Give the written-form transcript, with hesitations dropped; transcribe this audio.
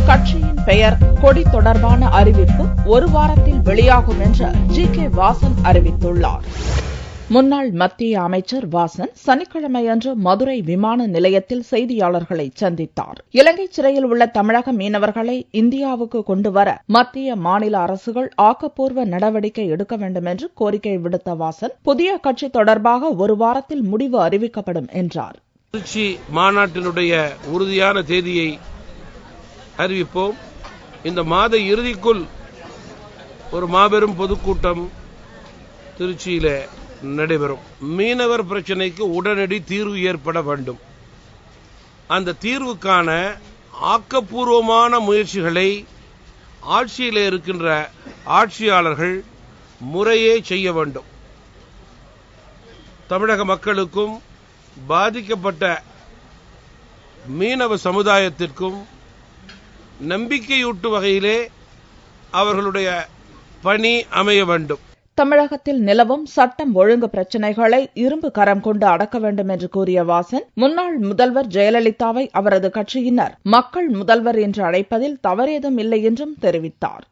கட்சியின் பெயர், கொடி தொடர்பான அறிவிப்பு ஒரு வாரத்தில் வெளியாகும் என்று ஜி.கே. வாசன் அறிவித்துள்ளார். முன்னாள் மத்திய அமைச்சர் வாசன் சனிக்கிழமையன்று மதுரை விமான நிலையத்தில் செய்தியாளர்களை சந்தித்தார். இலங்கை சிறையில் உள்ள தமிழக மீனவர்களை இந்தியாவுக்கு கொண்டுவர மத்திய மாநில அரசுகள் ஆக்கப்பூர்வ நடவடிக்கை எடுக்க வேண்டும் என்று கோரிக்கை விடுத்த வாசன், புதிய கட்சி தொடர்பாக ஒரு வாரத்தில் முடிவு அறிவிக்கப்படும் என்றார். திருச்சி மாநாட்டினுடைய உறுதியான தேதியை அறிவிப்போம். இந்த மாத இறுதிக்குள் ஒரு மாபெரும் பொதுக்கூட்டம் திருச்சியிலே நடைபெறும். மீனவர் பிரச்சினைக்கு உடனடி தீர்வு ஏற்பட வேண்டும். அந்த தீர்வுக்கான ஆக்கப்பூர்வமான முயற்சிகளை ஆட்சியிலே இருக்கின்ற ஆட்சியாளர்கள் முறையே செய்ய வேண்டும். தமிழக மக்களுக்கும் பாதிக்கப்பட்ட மீனவ சமுதாயத்திற்கும் நம்பிக்கையூட்டும் வகையிலே அவர்களுடைய பணி அமைய வேண்டும். தமிழகத்தில் நிலவும் சட்டம் ஒழுங்கு பிரச்சினைகளை இரும்பு கரம் கொண்டு அடக்க வேண்டும் என்று கூறிய வாசன், முன்னாள் முதல்வர் ஜெயலலிதாவை அவரது கட்சியினர் மக்கள் முதல்வர் என்று அழைப்பதில் தவறேதும் இல்லை என்றும் தெரிவித்தார்.